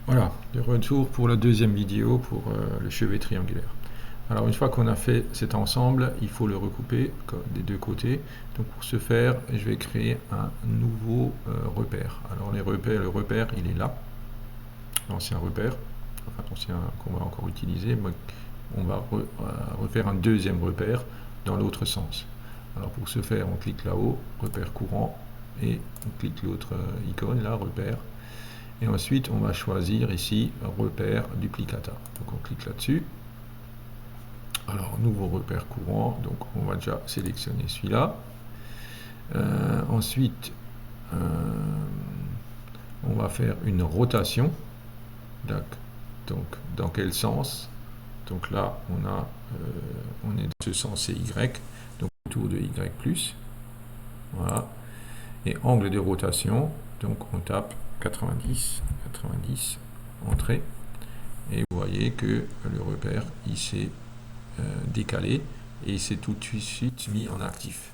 Voilà, de retour pour la deuxième vidéo pour le chevet triangulaire. Alors une fois qu'on a fait cet ensemble, il faut le recouper des deux côtés. Donc pour ce faire, je vais créer un nouveau repère. Alors le repère il est là, l'ancien repère, enfin l'ancien qu'on va encore utiliser. On va refaire un deuxième repère dans l'autre sens. Alors pour ce faire, on clique là-haut, repère courant, et on clique l'autre icône là, repère. Et ensuite, on va choisir ici repère duplicata. Donc on clique là-dessus. Alors, nouveau repère courant. Donc on va déjà sélectionner celui-là. Ensuite, on va faire une rotation. Donc, dans quel sens? Donc là, on est dans ce sens, c'est Y. Donc autour de Y+. Voilà. Et angle de rotation. Donc on tape 90, entrée. Et vous voyez que le repère il s'est décalé et il s'est tout de suite mis en actif.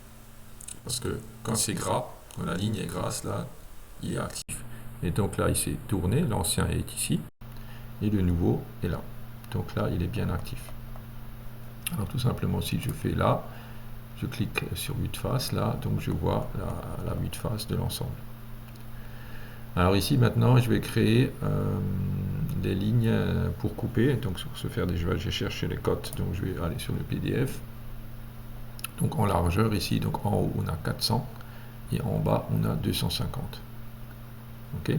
Parce que quand c'est gras, quand la ligne est grasse, là, il est actif. Et donc là, il s'est tourné, l'ancien est ici, et le nouveau est là. Donc là, il est bien actif. Alors tout simplement, si je fais là, je clique sur vue de face, là, donc je vois la vue de face de l'ensemble. Alors ici maintenant je vais créer des lignes pour couper. Donc pour ce faire, je vais chercher les cotes. Donc je vais aller sur le PDF. Donc en largeur ici, donc en haut on a 400 et en bas on a 250. Ok.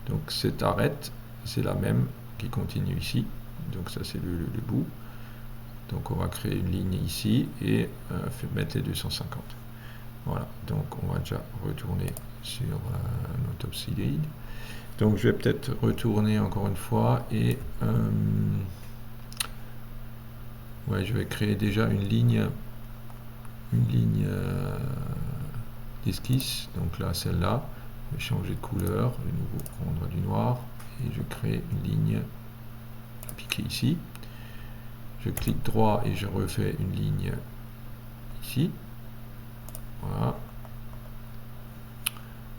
Donc cette arête c'est la même qui continue ici. Donc ça c'est le bout. Donc on va créer une ligne ici et mettre les 250. Voilà. Donc on va déjà retourner sur notre Obsidian. Donc je vais peut-être retourner encore une fois et ouais, je vais créer déjà une ligne d'esquisse. Donc là, celle-là, je vais changer de couleur, de nouveau prendre du noir et je crée une ligne piquée ici. Je clique droit et je refais une ligne ici. Voilà.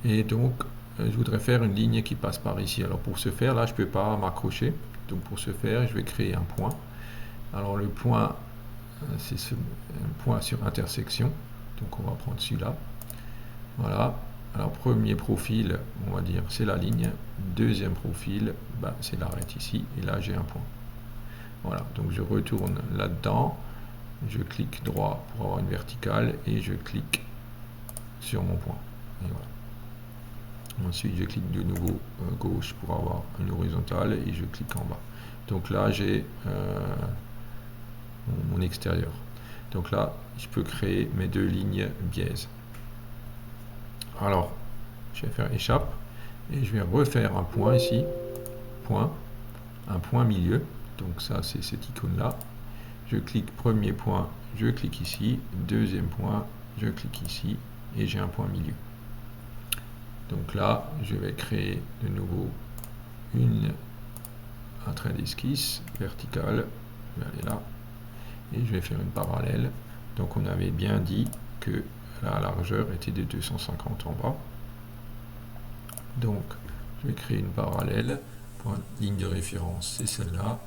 Et donc, je voudrais faire une ligne qui passe par ici. Alors pour ce faire, là, je ne peux pas m'accrocher. Donc pour ce faire, je vais créer un point. Alors le point, c'est un point sur intersection. Donc on va prendre celui-là. Voilà. Alors premier profil, on va dire, c'est la ligne. Deuxième profil, ben, c'est l'arête ici. Et là, j'ai un point. Voilà. Donc je retourne là-dedans. Je clique droit pour avoir une verticale. Et je clique sur mon point. Et voilà. Ensuite, je clique de nouveau gauche pour avoir une horizontale et je clique en bas. Donc là, j'ai mon extérieur. Donc là, je peux créer mes deux lignes biaises. Alors, je vais faire échappe et je vais refaire un point ici, point, un point milieu. Donc ça, c'est cette icône-là. Je clique premier point, je clique ici, deuxième point, je clique ici et j'ai un point milieu. Donc là, je vais créer de nouveau un trait d'esquisse vertical. Je vais aller là et je vais faire une parallèle. Donc on avait bien dit que la largeur était de 250 en bas. Donc je vais créer une parallèle. Point, ligne de référence, c'est celle-là.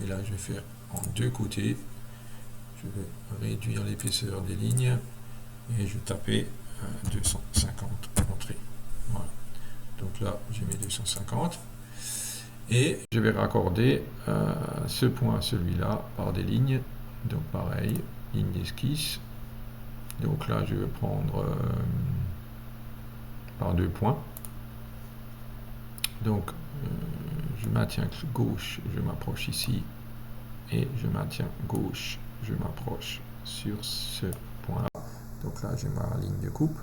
Et là, je vais faire en deux côtés. Je vais réduire l'épaisseur des lignes et je vais taper 250 entrée. Voilà. Donc là, j'ai mis 250. Et je vais raccorder ce point à celui-là par des lignes. Donc pareil, ligne d'esquisse. Donc là, je vais prendre par deux points. Donc je maintiens gauche, je m'approche ici. Et je maintiens gauche, je m'approche sur ce point-là. Donc là, j'ai ma ligne de coupe.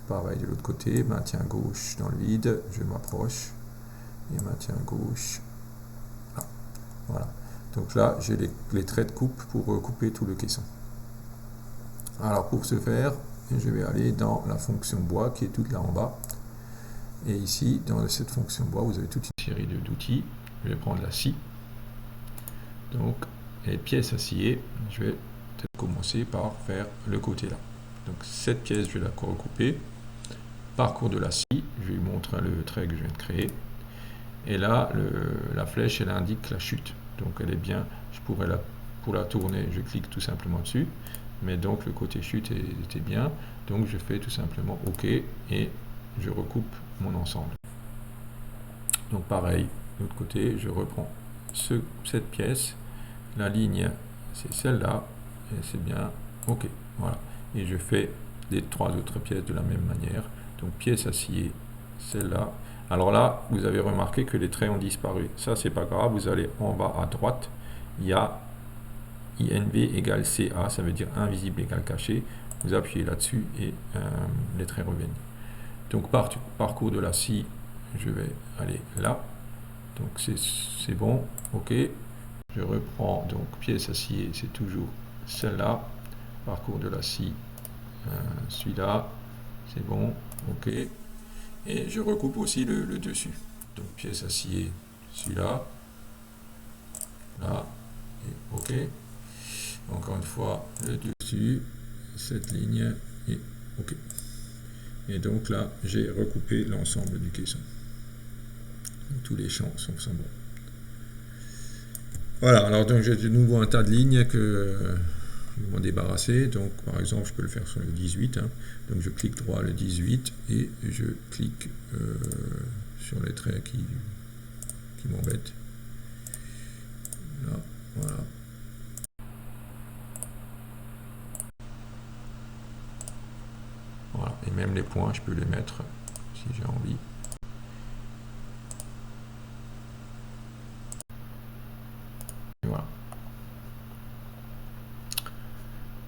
Pareil de l'autre côté, maintien gauche dans le vide, je m'approche. Et maintien gauche. Là. Voilà. Donc là, j'ai les traits de coupe pour couper tout le caisson. Alors pour ce faire, je vais aller dans la fonction bois qui est toute là en bas. Et ici, dans cette fonction bois, vous avez toute une série d'outils. Je vais prendre la scie. Donc, les pièces à scier, je vais peut-être commencer par faire le côté là. Donc cette pièce, je vais la recouper. Parcours de la scie, je vais vous montrer le trait que je viens de créer. Et là, la flèche, elle indique la chute. Donc elle est bien, je pourrais pour la tourner, je clique tout simplement dessus. Mais donc le côté chute était bien. Donc je fais tout simplement OK et je recoupe mon ensemble. Donc pareil, de l'autre côté, je reprends cette pièce. La ligne, c'est celle-là. Et c'est bien OK. Voilà. Et je fais les 3 autres pièces de la même manière. Donc pièce à scier, celle-là. Alors là, vous avez remarqué que les traits ont disparu. Ça, c'est pas grave. Vous allez en bas à droite. Il y a INV égale CA. Ça veut dire invisible égale caché. Vous appuyez là-dessus et les traits reviennent. Donc parcours de la scie, je vais aller là. Donc c'est bon. OK. Je reprends donc pièce à scier. C'est toujours celle-là. Parcours de la scie. Celui-là. C'est bon. OK. Et je recoupe aussi le dessus. Donc pièce à scier, celui-là, là, et OK. Encore une fois, le dessus, cette ligne, et OK. Et donc là, j'ai recoupé l'ensemble du caisson. Donc, tous les champs sont bons. Voilà, alors donc j'ai de nouveau un tas de lignes que je vais m'en débarrasser. Donc par exemple, je peux le faire sur le 18. Hein. Donc je clique droit le 18 et je clique sur les traits qui m'embêtent. Là, voilà. Voilà. Et même les points, je peux les mettre si j'ai envie. Et voilà.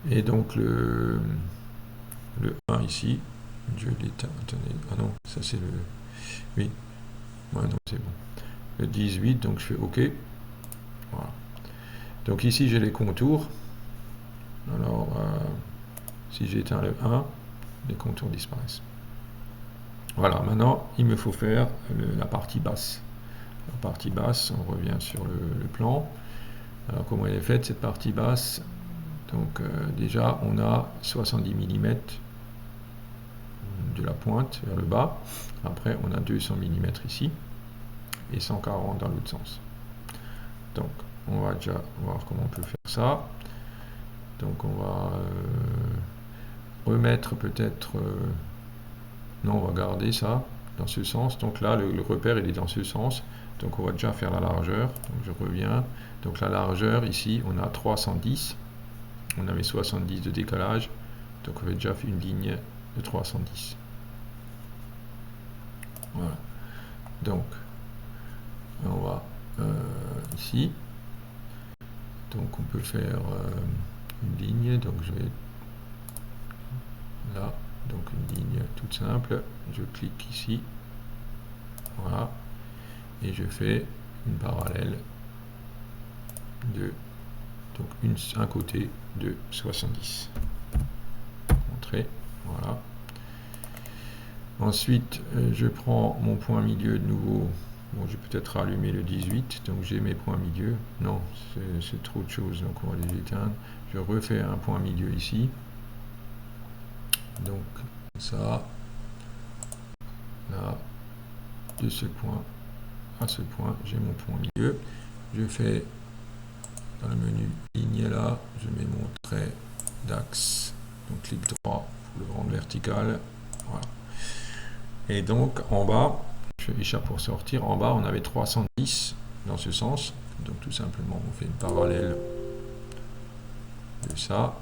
Et donc le 1 ici, je l'éteins. Attendez, ah non, ça c'est le... Oui, ouais, non, c'est bon. Le 18, donc je fais OK. Voilà. Donc ici j'ai les contours. Alors, si j'éteins le 1, les contours disparaissent. Voilà, maintenant il me faut faire la partie basse. La partie basse, on revient sur le plan. Alors comment elle est faite cette partie basse? Donc déjà on a 70 mm de la pointe vers le bas. Après on a 200 mm ici et 140 dans l'autre sens. Donc on va déjà voir comment on peut faire ça. Donc on va remettre peut-être... non, on va garder ça dans ce sens. Donc là le repère il est dans ce sens. Donc on va déjà faire la largeur. Donc je reviens. Donc la largeur ici on a 310. On avait 70 de décalage. Donc on avait déjà fait une ligne de 310. Voilà. Donc on va ici. Donc on peut faire une ligne. Donc je vais là. Donc une ligne toute simple. Je clique ici. Voilà. Et je fais une parallèle de donc un côté de 70. Montrer. Voilà. Ensuite, je prends mon point milieu de nouveau. Bon, je vais peut-être rallumer le 18, donc j'ai mes points milieu. Non, c'est trop de choses, donc on va les éteindre. Je refais un point milieu ici. Donc, ça, là, de ce point à ce point, j'ai mon point milieu. Je fais dans le menu ligne là, je mets mon trait d'axe. Donc, clic droit pour le rendre vertical. Voilà. Et donc, en bas, je fais échappe pour sortir. En bas, on avait 310 dans ce sens. Donc, tout simplement, on fait une parallèle de ça.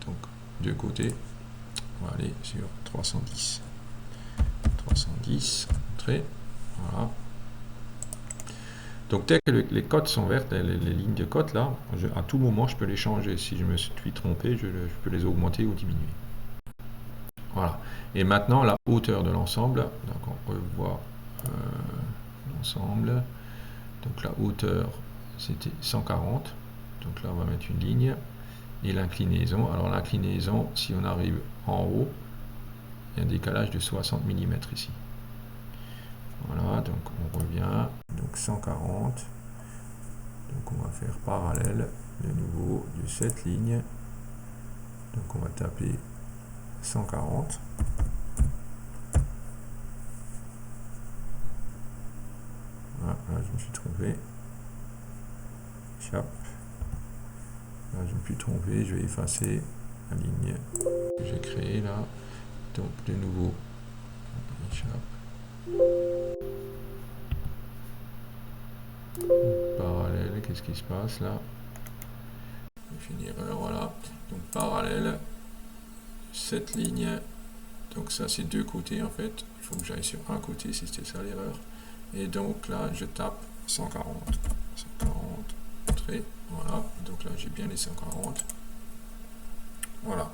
Donc, deux côtés. On va aller sur 310. 310, entrée. Voilà. Donc, dès que les cotes sont vertes, les lignes de cotes, là, à tout moment, je peux les changer. Si je me suis trompé, je peux les augmenter ou diminuer. Voilà. Et maintenant, la hauteur de l'ensemble. Donc, on revoit l'ensemble. Donc, la hauteur, c'était 140. Donc là, on va mettre une ligne. Et l'inclinaison. Alors, l'inclinaison, si on arrive en haut, il y a un décalage de 60 mm ici. Voilà, donc on revient. Donc 140. Donc, on va faire parallèle de nouveau de cette ligne. Donc, on va taper 140. je me suis trompé. Chap. Là, je me suis trompé, je vais effacer la ligne que j'ai créée là. Donc de nouveau, parallèle, qu'est-ce qui se passe là? J'ai fait une erreur, voilà. Donc parallèle, cette ligne, donc ça c'est deux côtés en fait. Il faut que j'aille sur un côté si c'était ça l'erreur. Et donc là, je tape 140. 140, entrée, voilà. Donc là, j'ai bien les 140. Voilà.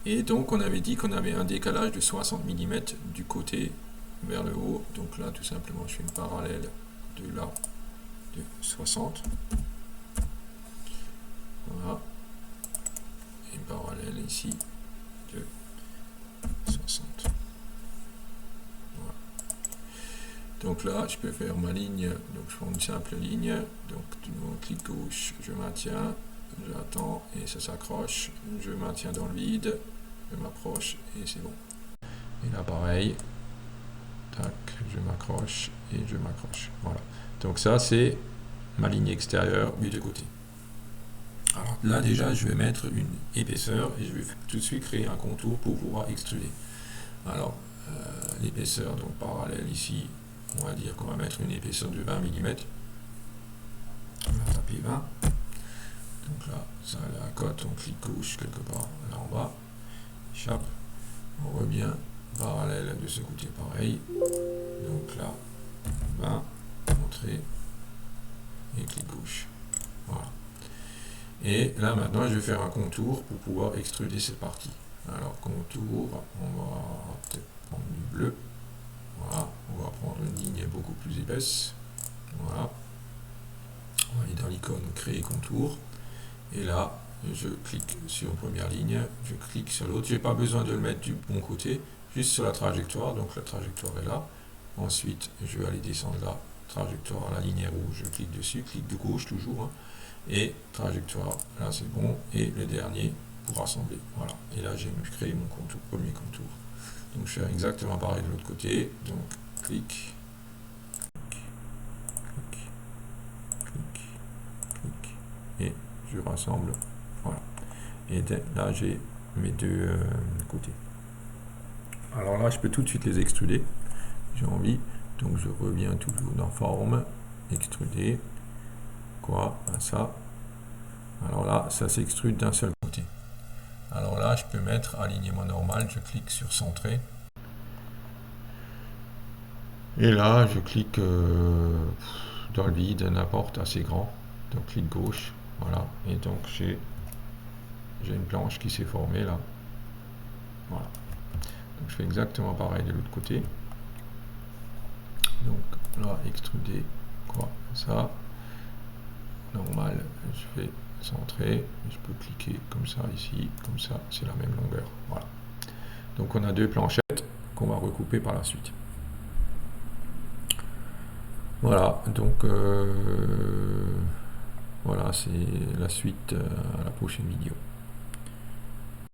Et donc, on avait dit qu'on avait un décalage de 60 mm du côté vers le haut. Donc là, tout simplement, je fais une parallèle de là, de 60. Voilà. Et une parallèle ici de 60. Voilà. Donc là, je peux faire ma ligne. Donc, je prends une simple ligne. Donc, du nouveau clic gauche, je maintiens. J'attends et ça s'accroche. Je maintiens dans le vide. Je m'approche et c'est bon. Et là, pareil. Tac, je m'accroche et je m'accroche. Voilà. Donc ça, c'est ma ligne extérieure des deux côtés. Alors là, déjà, je vais mettre une épaisseur et je vais tout de suite créer un contour pour pouvoir extruder. Alors, l'épaisseur, donc parallèle ici, on va dire qu'on va mettre une épaisseur de 20 mm. On va taper 20. Donc là, ça a la cote, on clique gauche quelque part là en bas. Chape, on revient parallèle de ce côté pareil. Donc là, 20, entrée et clic gauche. Voilà. Et là maintenant, je vais faire un contour pour pouvoir extruder cette partie. Alors contour, on va peut-être prendre du bleu. Voilà, on va prendre une ligne beaucoup plus épaisse. Voilà. On va aller dans l'icône créer contour. Et là, je clique sur une première ligne, je clique sur l'autre. Je n'ai pas besoin de le mettre du bon côté, juste sur la trajectoire. Donc la trajectoire est là. Ensuite, je vais aller descendre la trajectoire, la ligne rouge, je clique dessus, clic de gauche toujours. Hein, et trajectoire, là c'est bon. Et le dernier pour rassembler. Voilà. Et là, j'ai créé mon contour, premier contour. Donc je fais exactement pareil de l'autre côté. Donc clic, clic, clic, clic. Et je rassemble. Voilà. Et là, j'ai mes deux côtés. Alors là, je peux tout de suite les extruder. J'ai envie. Donc je reviens toujours dans forme, extruder. Quoi? Ça. Alors là, ça s'extrude d'un seul côté. Alors là, je peux mettre alignement normal. Je clique sur centrer. Et là, je clique dans le vide, n'importe, assez grand. Donc clic gauche. Voilà. Et donc j'ai une planche qui s'est formée là. Voilà. Donc je fais exactement pareil de l'autre côté. Donc là, extruder, quoi, ça. Normal, je fais centrer. Je peux cliquer comme ça ici, comme ça, c'est la même longueur. Voilà. Donc on a deux planchettes qu'on va recouper par la suite. Voilà, donc voilà, c'est la suite à la prochaine vidéo.